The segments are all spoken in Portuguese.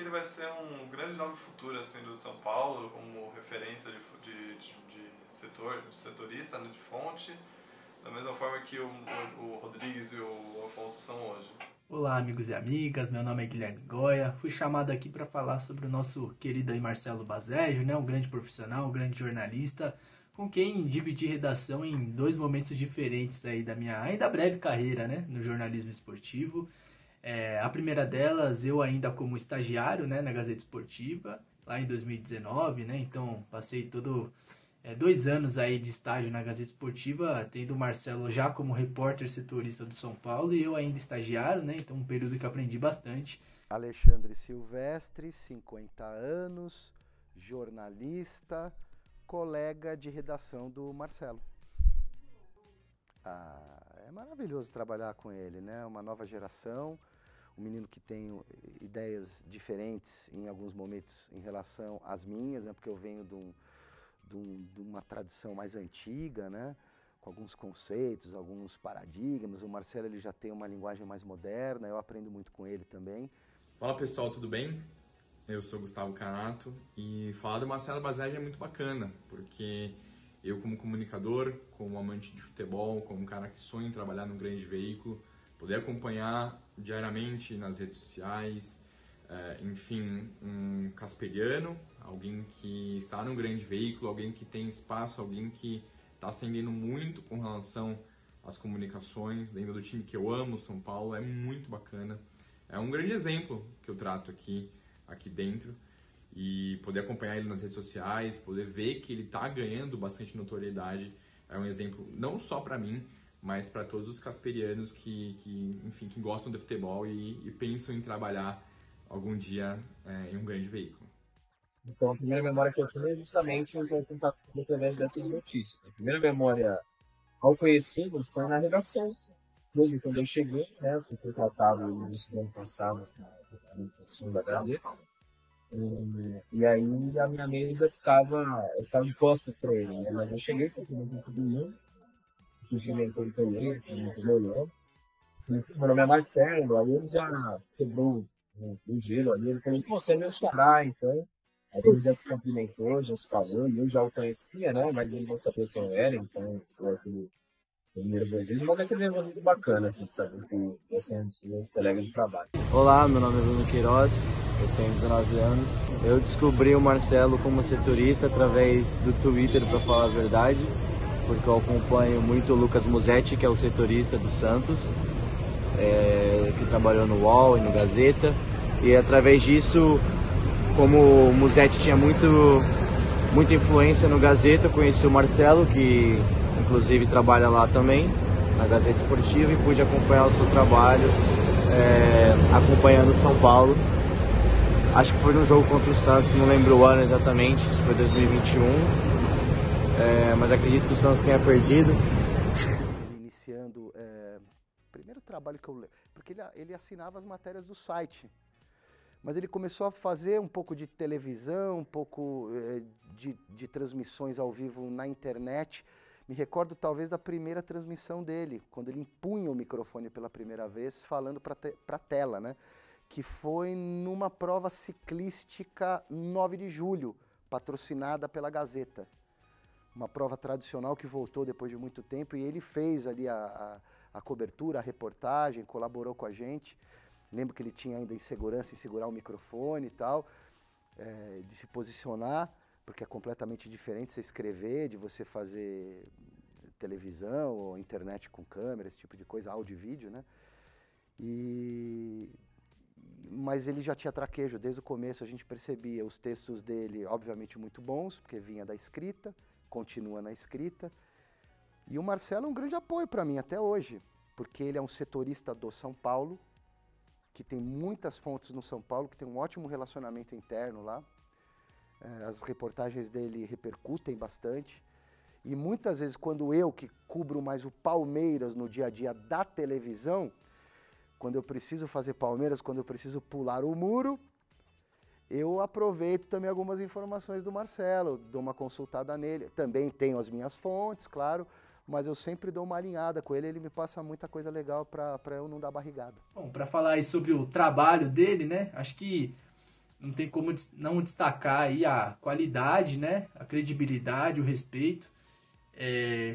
ele vai ser um grande nome futuro assim, do São Paulo, como referência de setorista, né, de fonte, da mesma forma que o Rodrigues e o Afonso são hoje. Olá, amigos e amigas, meu nome é Guilherme Goya. Fui chamado aqui para falar sobre o nosso querido aí Marcelo Baseggio, né? Um grande profissional, um grande jornalista, com quem dividi redação em dois momentos diferentes aí da minha ainda breve carreira, né? No jornalismo esportivo. A primeira delas, eu ainda como estagiário, né? Na Gazeta Esportiva, lá em 2019, né? Então, passei 2 anos aí de estágio na Gazeta Esportiva, tendo o Marcelo já como repórter setorista do São Paulo e eu ainda estagiário, né? Então um período que aprendi bastante. Alexandre Silvestre, 50 anos, jornalista, colega de redação do Marcelo. É maravilhoso trabalhar com ele, né? Uma nova geração, um menino que tem ideias diferentes em alguns momentos em relação às minhas, né? Porque eu venho de uma tradição mais antiga, né? Com alguns conceitos, alguns paradigmas. O Marcelo ele já tem uma linguagem mais moderna, eu aprendo muito com ele também. Fala pessoal, tudo bem? Eu sou Gustavo Canato e falar do Marcelo Baseggio é muito bacana, porque eu como comunicador, como amante de futebol, como um cara que sonha em trabalhar num grande veículo, poder acompanhar diariamente nas redes sociais, enfim, um casperiano, alguém que está num grande veículo, alguém que tem espaço, alguém que está ascendendo muito com relação às comunicações, dentro do time que eu amo, São Paulo, é muito bacana. É um grande exemplo que eu trato aqui dentro, e poder acompanhar ele nas redes sociais, poder ver que ele está ganhando bastante notoriedade, é um exemplo não só para mim, mas para todos os casperianos que gostam de futebol e pensam em trabalhar algum dia em um grande veículo. Então, a primeira memória que eu tenho é justamente o contato através dessas notícias. A primeira memória ao conhecê-los foi na redação. Mesmo quando eu cheguei, né, fui contratado no início do ano passado na produção da Gazeta. E aí a minha mesa eu ficava de costas para ele, né? Mas eu cheguei com todo mundo, cumprimentei também, cumprimentei meu nome. Meu nome é Marcelo, aí ele já quebrou o gelo ali, ele falou, pô, você é meu xará, então. Aí ele já se cumprimentou, já se falou, e eu já o conhecia, né? Mas ele não sabia quem eu era, então foi aquele nervosismo, mas é aquele nervosismo bacana, assim, de saber que esse é um meu colega de trabalho. Olá, meu nome é Bruno Queiroz, eu tenho 19 anos. Eu descobri o Marcelo como setorista através do Twitter, para falar a verdade, porque eu acompanho muito o Lucas Musetti, que é o setorista do Santos, que trabalhou no UOL e no Gazeta, e através disso, como o Musetti tinha muita influência no Gazeta, eu conheci o Marcelo, que inclusive trabalha lá também, na Gazeta Esportiva, e pude acompanhar o seu trabalho, acompanhando o São Paulo. Acho que foi num jogo contra o Santos, não lembro o ano exatamente, se foi 2021, mas acredito que o Santos tenha perdido. Iniciando, primeiro trabalho que eu lembro, porque ele assinava as matérias do site. Mas ele começou a fazer um pouco de televisão, um pouco de transmissões ao vivo na internet. Me recordo talvez da primeira transmissão dele, quando ele impunha o microfone pela primeira vez, falando para a tela, né? Que foi numa prova ciclística 9 de julho, patrocinada pela Gazeta. Uma prova tradicional que voltou depois de muito tempo, e ele fez ali a cobertura, a reportagem, colaborou com a gente. Lembro que ele tinha ainda insegurança em segurar o microfone e tal, de se posicionar, porque é completamente diferente você escrever, de você fazer televisão ou internet com câmera, esse tipo de coisa, áudio e vídeo, né? Mas ele já tinha traquejo, desde o começo a gente percebia os textos dele, obviamente muito bons, porque vinha da escrita, continua na escrita. E o Marcelo é um grande apoio para mim até hoje, porque ele é um setorista do São Paulo, que tem muitas fontes no São Paulo, que tem um ótimo relacionamento interno lá. As reportagens dele repercutem bastante. E muitas vezes, quando eu, que cubro mais o Palmeiras no dia a dia da televisão, quando eu preciso fazer Palmeiras, quando eu preciso pular o muro, eu aproveito também algumas informações do Marcelo, dou uma consultada nele. Também tenho as minhas fontes, claro, mas eu sempre dou uma alinhada com ele, ele me passa muita coisa legal para eu não dar barrigada. Bom, para falar aí sobre o trabalho dele, né? Acho que não tem como não destacar aí a qualidade, né, a credibilidade, o respeito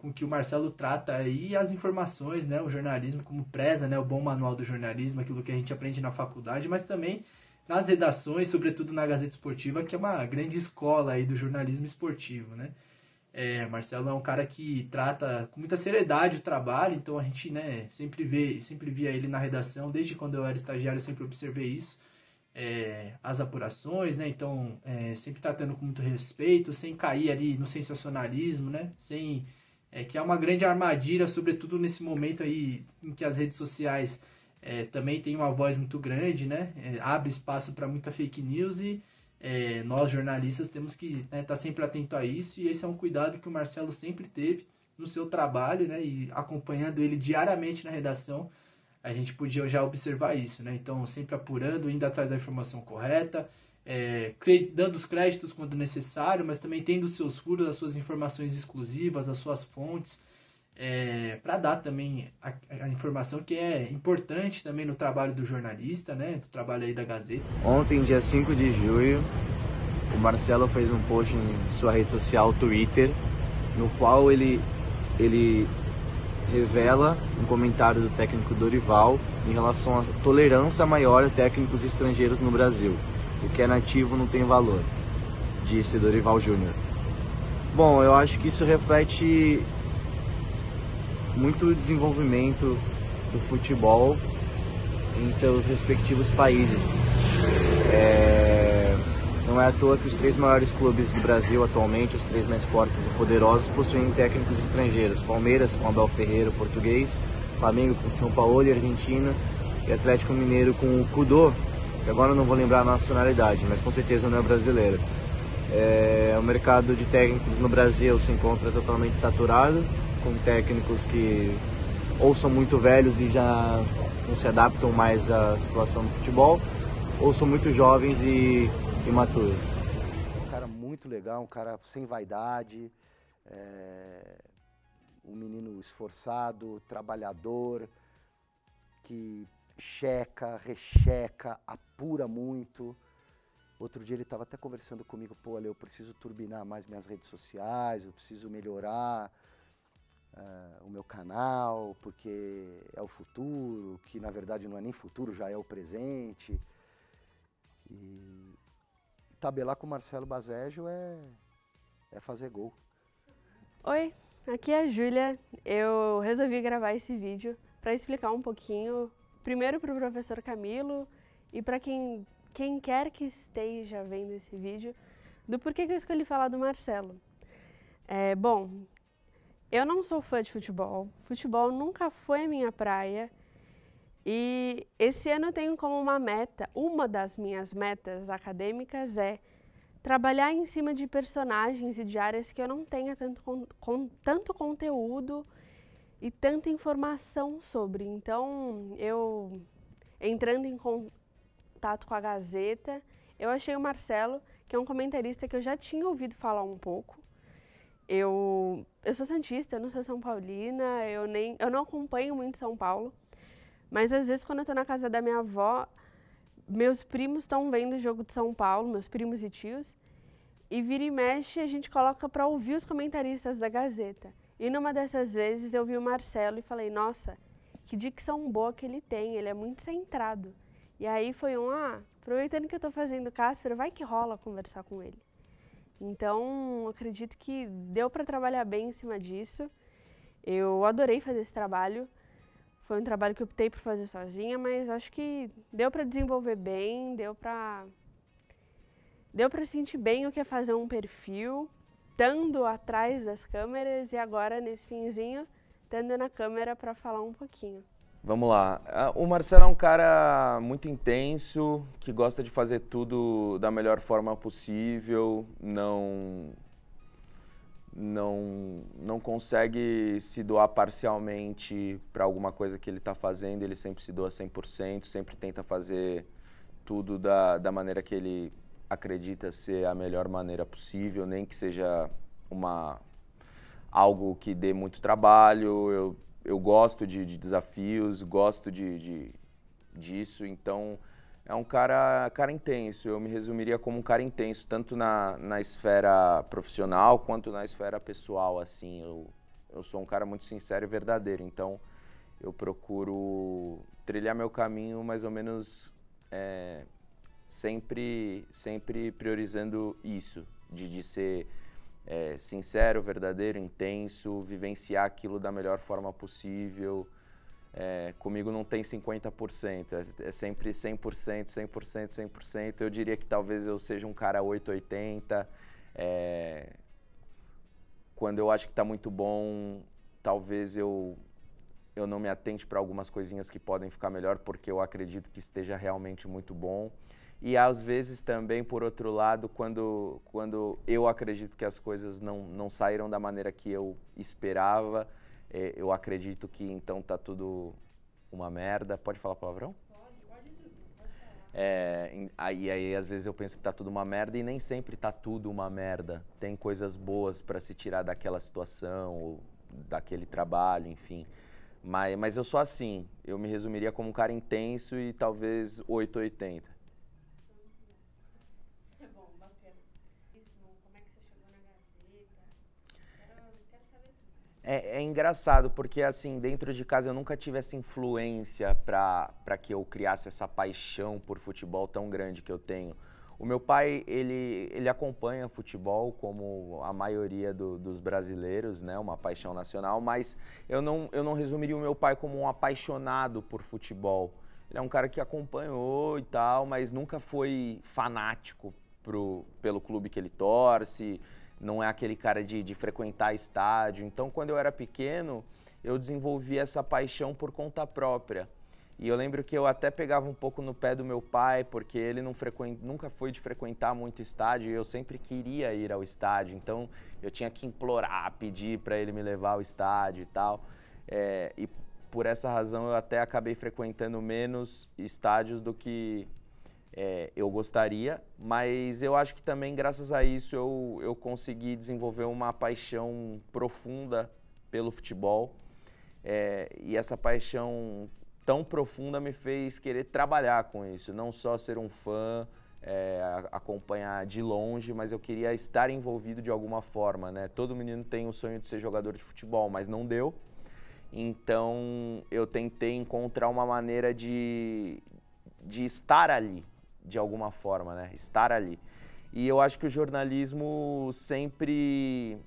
com que o Marcelo trata aí as informações, né, o jornalismo como preza, né, o bom manual do jornalismo, aquilo que a gente aprende na faculdade, mas também nas redações, sobretudo na Gazeta Esportiva, que é uma grande escola aí do jornalismo esportivo, né. Marcelo é um cara que trata com muita seriedade o trabalho, então a gente, né, sempre via ele na redação, desde quando eu era estagiário eu sempre observei isso, as apurações, né, então sempre tratando com muito respeito, sem cair ali no sensacionalismo, né, que é uma grande armadilha, sobretudo nesse momento aí em que as redes sociais também têm uma voz muito grande, né, abre espaço para muita fake news e nós jornalistas temos que estar sempre atento a isso, e esse é um cuidado que o Marcelo sempre teve no seu trabalho, né, e acompanhando ele diariamente na redação, a gente podia já observar isso, né, então sempre apurando, indo atrás da informação correta, dando os créditos quando necessário, mas também tendo os seus furos, as suas informações exclusivas, as suas fontes, para dar também a informação que é importante também no trabalho do jornalista, né, no trabalho aí da Gazeta. Ontem, dia 5 de julho, o Marcelo fez um post em sua rede social, Twitter, no qual ele revela um comentário do técnico Dorival em relação à tolerância maior a técnicos estrangeiros no Brasil. O que é nativo não tem valor, disse Dorival Júnior. Bom, eu acho que isso reflete muito desenvolvimento do futebol em seus respectivos países. Não é à toa que os 3 maiores clubes do Brasil atualmente, os 3 mais fortes e poderosos, possuem técnicos estrangeiros. Palmeiras com Abel Ferreira, português, Flamengo com São Paulo e Argentina, e Atlético Mineiro com o Kudô, que agora eu não vou lembrar a nacionalidade, mas com certeza não é brasileiro. O mercado de técnicos no Brasil se encontra totalmente saturado, com técnicos que ou são muito velhos e já não se adaptam mais à situação do futebol, ou são muito jovens e imaturos. Um cara muito legal, um cara sem vaidade, um menino esforçado, trabalhador, que checa, recheca, apura muito. Outro dia ele estava até conversando comigo, pô, Ale, eu preciso turbinar mais minhas redes sociais, eu preciso melhorar o meu canal, porque é o futuro, que na verdade não é nem futuro, já é o presente. E tabelar com o Marcelo Baseggio é fazer gol. Oi, aqui é a Júlia. Eu resolvi gravar esse vídeo para explicar um pouquinho, primeiro para o professor Camilo e para quem quer que esteja vendo esse vídeo, do porquê que eu escolhi falar do Marcelo. Bom, eu não sou fã de futebol, futebol nunca foi a minha praia, e esse ano eu tenho como uma das minhas metas acadêmicas é trabalhar em cima de personagens e de áreas que eu não tenha tanto conteúdo e tanta informação sobre. Então, eu entrando em contato com a Gazeta, eu achei o Marcelo, que é um comentarista que eu já tinha ouvido falar um pouco. Eu sou santista, eu não sou são paulina, eu não acompanho muito São Paulo, mas às vezes quando eu estou na casa da minha avó, meus primos estão vendo o jogo de São Paulo, meus primos e tios, e vira e mexe a gente coloca para ouvir os comentaristas da Gazeta. E numa dessas vezes eu vi o Marcelo e falei, nossa, que dicção boa que ele tem, ele é muito centrado. E aí foi aproveitando que eu estou fazendo Casper, vai que rola conversar com ele. Então, acredito que deu para trabalhar bem em cima disso. Eu adorei fazer esse trabalho. Foi um trabalho que eu optei por fazer sozinha, mas acho que deu para desenvolver bem, deu para sentir bem o que é fazer um perfil, estando atrás das câmeras e agora, nesse finzinho, estando na câmera para falar um pouquinho. Vamos lá. O Marcelo é um cara muito intenso, que gosta de fazer tudo da melhor forma possível, não consegue se doar parcialmente para alguma coisa que ele está fazendo, ele sempre se doa 100%, sempre tenta fazer tudo da maneira que ele acredita ser a melhor maneira possível, nem que seja algo que dê muito trabalho. Eu gosto de desafios, gosto disso, então É um cara intenso, eu me resumiria como um cara intenso, tanto na esfera profissional quanto na esfera pessoal, assim. Eu sou um cara muito sincero e verdadeiro, então eu procuro trilhar meu caminho mais ou menos sempre priorizando isso, de ser sincero, verdadeiro, intenso, vivenciar aquilo da melhor forma possível. Comigo não tem 50%, é sempre 100%, 100%, 100%. Eu diria que talvez eu seja um cara 880. Quando eu acho que está muito bom, talvez eu não me atente para algumas coisinhas que podem ficar melhor, porque eu acredito que esteja realmente muito bom. E às vezes também, por outro lado, quando eu acredito que as coisas não saíram da maneira que eu esperava, eu acredito que então tá tudo uma merda. Pode falar palavrão? Pode tudo, pode falar. Aí às vezes eu penso que tá tudo uma merda e nem sempre tá tudo uma merda. Tem coisas boas para se tirar daquela situação, ou daquele trabalho, enfim. Mas eu sou assim, eu me resumiria como um cara intenso e talvez 880. É bom, bacana. Como é que você chegou na Gazeta? Quero saber tudo. É engraçado, porque assim, dentro de casa eu nunca tive essa influência para que eu criasse essa paixão por futebol tão grande que eu tenho. O meu pai, ele acompanha futebol como a maioria dos brasileiros, né? Uma paixão nacional, mas eu não resumiria o meu pai como um apaixonado por futebol. Ele é um cara que acompanhou e tal, mas nunca foi fanático pelo clube que ele torce, não é aquele cara de frequentar estádio. Então, quando eu era pequeno, eu desenvolvi essa paixão por conta própria. E eu lembro que eu até pegava um pouco no pé do meu pai, porque ele nunca foi de frequentar muito estádio e eu sempre queria ir ao estádio. Então, eu tinha que implorar, pedir para ele me levar ao estádio e tal. E por essa razão, eu até acabei frequentando menos estádios do que eu gostaria. Mas eu acho que também, graças a isso, eu consegui desenvolver uma paixão profunda pelo futebol. E essa paixão tão profunda me fez querer trabalhar com isso, não só ser um fã, acompanhar de longe, mas eu queria estar envolvido de alguma forma, né? Todo menino tem o sonho de ser jogador de futebol, mas não deu. Então eu tentei encontrar uma maneira de estar ali, de alguma forma, né? Estar ali. E eu acho que o jornalismo sempre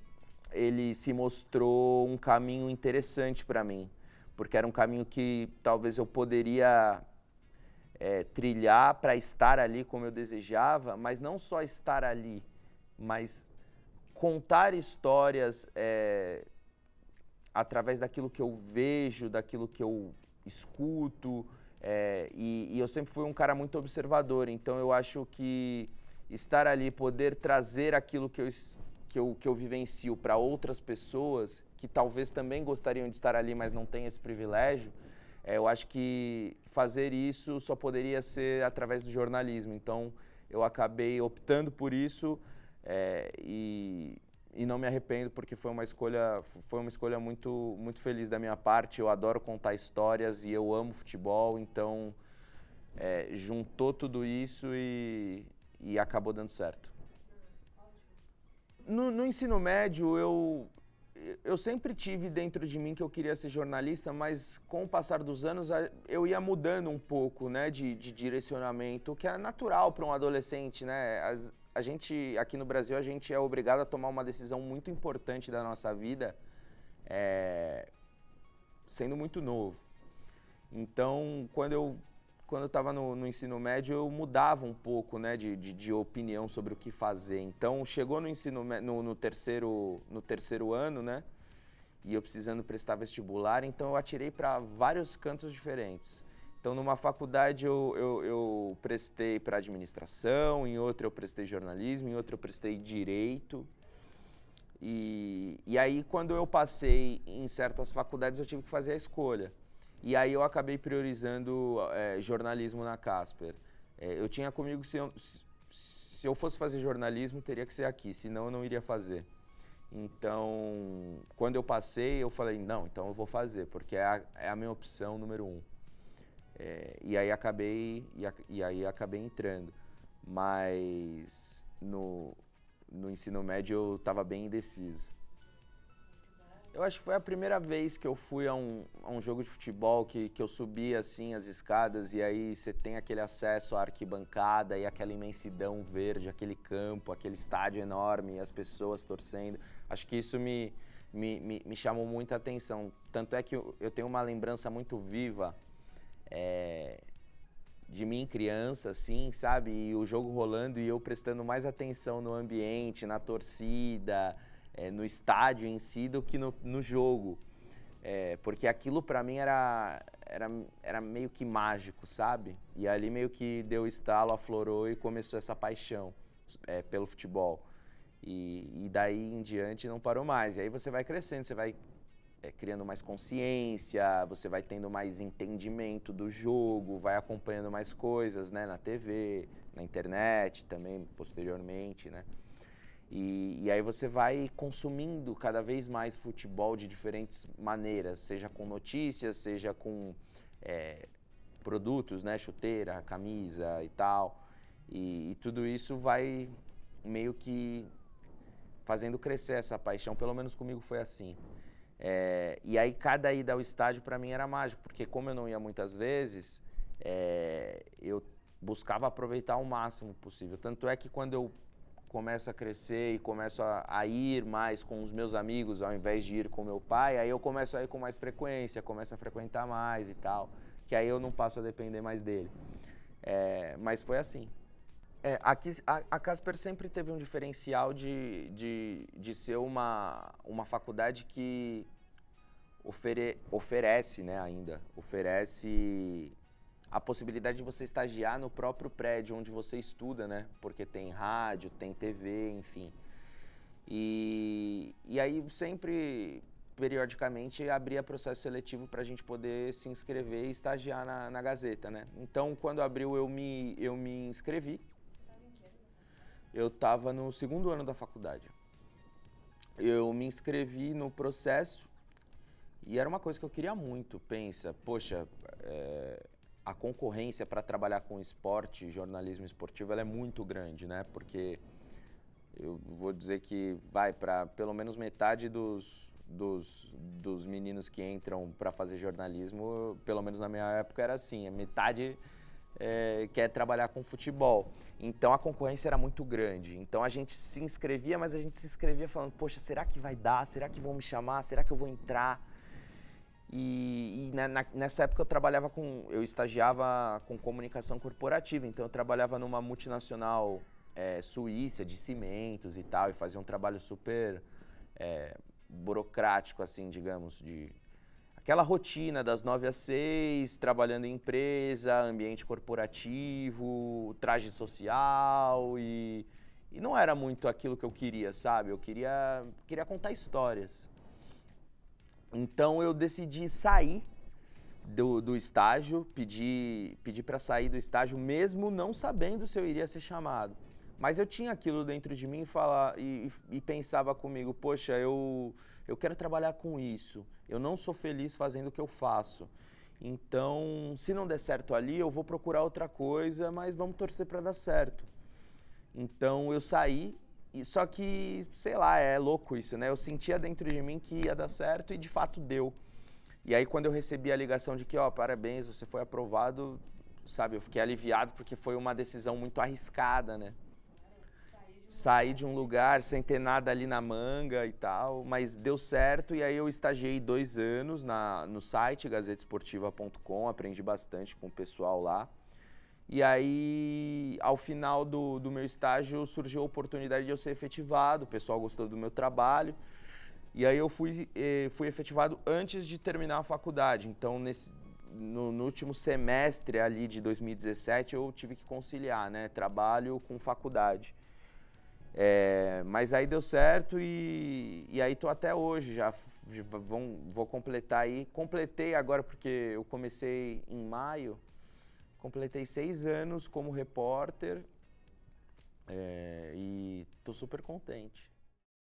ele se mostrou um caminho interessante para mim, porque era um caminho que talvez eu poderia trilhar para estar ali como eu desejava, mas não só estar ali, mas contar histórias através daquilo que eu vejo, daquilo que eu escuto, e eu sempre fui um cara muito observador, então eu acho que estar ali, poder trazer aquilo que eu vivencio para outras pessoas que talvez também gostariam de estar ali, mas não têm esse privilégio, eu acho que fazer isso só poderia ser através do jornalismo. Então, eu acabei optando por isso e não me arrependo, porque foi uma escolha muito, muito feliz da minha parte. Eu adoro contar histórias e eu amo futebol, então juntou tudo isso e acabou dando certo. No ensino médio, eu sempre tive dentro de mim que eu queria ser jornalista, mas com o passar dos anos eu ia mudando um pouco, né, de direcionamento, o que é natural para um adolescente, né? A gente, aqui no Brasil, a gente é obrigado a tomar uma decisão muito importante da nossa vida, sendo muito novo. Então, quando eu estava no ensino médio, eu mudava um pouco, né, de opinião sobre o que fazer. Então, chegou no terceiro ano, né, e eu precisando prestar vestibular, então eu atirei para vários cantos diferentes. Então, numa faculdade eu prestei para administração, em outra eu prestei jornalismo, em outra eu prestei direito. E aí, quando eu passei em certas faculdades, eu tive que fazer a escolha. E aí eu acabei priorizando jornalismo na Casper. Eu tinha comigo que se eu fosse fazer jornalismo, teria que ser aqui, senão eu não iria fazer. Então, quando eu passei, eu falei, não, então eu vou fazer, porque é a minha opção número 1. E aí acabei entrando. Mas no ensino médio eu estava bem indeciso. Eu acho que foi a primeira vez que eu fui a um jogo de futebol que eu subi assim as escadas e aí você tem aquele acesso à arquibancada e aquela imensidão verde, aquele campo, aquele estádio enorme, as pessoas torcendo. Acho que isso me chamou muita atenção. Tanto é que eu tenho uma lembrança muito viva de mim criança, assim, sabe? E o jogo rolando e eu prestando mais atenção no ambiente, na torcida, no estádio em si do que no jogo. Porque aquilo pra mim era meio que mágico, sabe? E ali meio que deu estalo, aflorou e começou essa paixão pelo futebol. E daí em diante não parou mais. E aí você vai crescendo, você vai criando mais consciência, você vai tendo mais entendimento do jogo, vai acompanhando mais coisas, né? Na TV, na internet também, posteriormente, né? E aí você vai consumindo cada vez mais futebol de diferentes maneiras, seja com notícias, seja com produtos, né? Chuteira, camisa e tal. E tudo isso vai meio que fazendo crescer essa paixão, pelo menos comigo foi assim. E aí cada ida ao estádio para mim era mágico, porque como eu não ia muitas vezes, eu buscava aproveitar ao máximo possível. Tanto é que quando eu começo a crescer e começo a ir mais com os meus amigos, ao invés de ir com meu pai, aí eu começo a ir com mais frequência, começo a frequentar mais e tal, que aí eu não passo a depender mais dele. Mas foi assim. A Casper sempre teve um diferencial de ser uma faculdade que oferece, né, ainda, oferece a possibilidade de você estagiar no próprio prédio onde você estuda, né, porque tem rádio, tem TV, enfim. E aí sempre, periodicamente, abria processo seletivo para a gente poder se inscrever e estagiar na Gazeta, né. Então, quando abriu, eu me inscrevi. Eu estava no 2º ano da faculdade. Eu me inscrevi no processo e era uma coisa que eu queria muito. Pensa, poxa, a concorrência para trabalhar com esporte, jornalismo esportivo, ela é muito grande, né? Porque eu vou dizer que vai para pelo menos metade dos meninos que entram para fazer jornalismo, pelo menos na minha época era assim, a metade quer trabalhar com futebol. Então a concorrência era muito grande. Então a gente se inscrevia, mas a gente se inscrevia falando, poxa, será que vai dar? Será que vão me chamar? Será que eu vou entrar? E nessa época eu estagiava com comunicação corporativa, então eu trabalhava numa multinacional suíça de cimentos e tal, e fazia um trabalho super burocrático, assim, digamos, aquela rotina das 9 às 6, trabalhando em empresa, ambiente corporativo, traje social e não era muito aquilo que eu queria, sabe? Eu queria contar histórias. Então eu decidi sair do estágio, pedi para sair do estágio mesmo não sabendo se eu iria ser chamado. Mas eu tinha aquilo dentro de mim e pensava comigo, poxa, eu quero trabalhar com isso, eu não sou feliz fazendo o que eu faço. Então, se não der certo ali, eu vou procurar outra coisa, mas vamos torcer para dar certo. Então eu saí, só que, sei lá, é louco isso, né? Eu sentia dentro de mim que ia dar certo e de fato deu. E aí quando eu recebi a ligação de que, ó, parabéns, você foi aprovado, sabe, eu fiquei aliviado porque foi uma decisão muito arriscada, né? Saí de um lugar sem ter nada ali na manga e tal, mas deu certo e aí eu estagiei 2 anos no site gazetesportiva.com, aprendi bastante com o pessoal lá. E aí, ao final do meu estágio, surgiu a oportunidade de eu ser efetivado, o pessoal gostou do meu trabalho. E aí eu fui efetivado antes de terminar a faculdade, então no último semestre ali de 2017 eu tive que conciliar, né, trabalho com faculdade. Mas aí deu certo e aí tô até hoje, vou completar aí. Completei agora porque eu comecei em maio, completei 6 anos como repórter e tô super contente.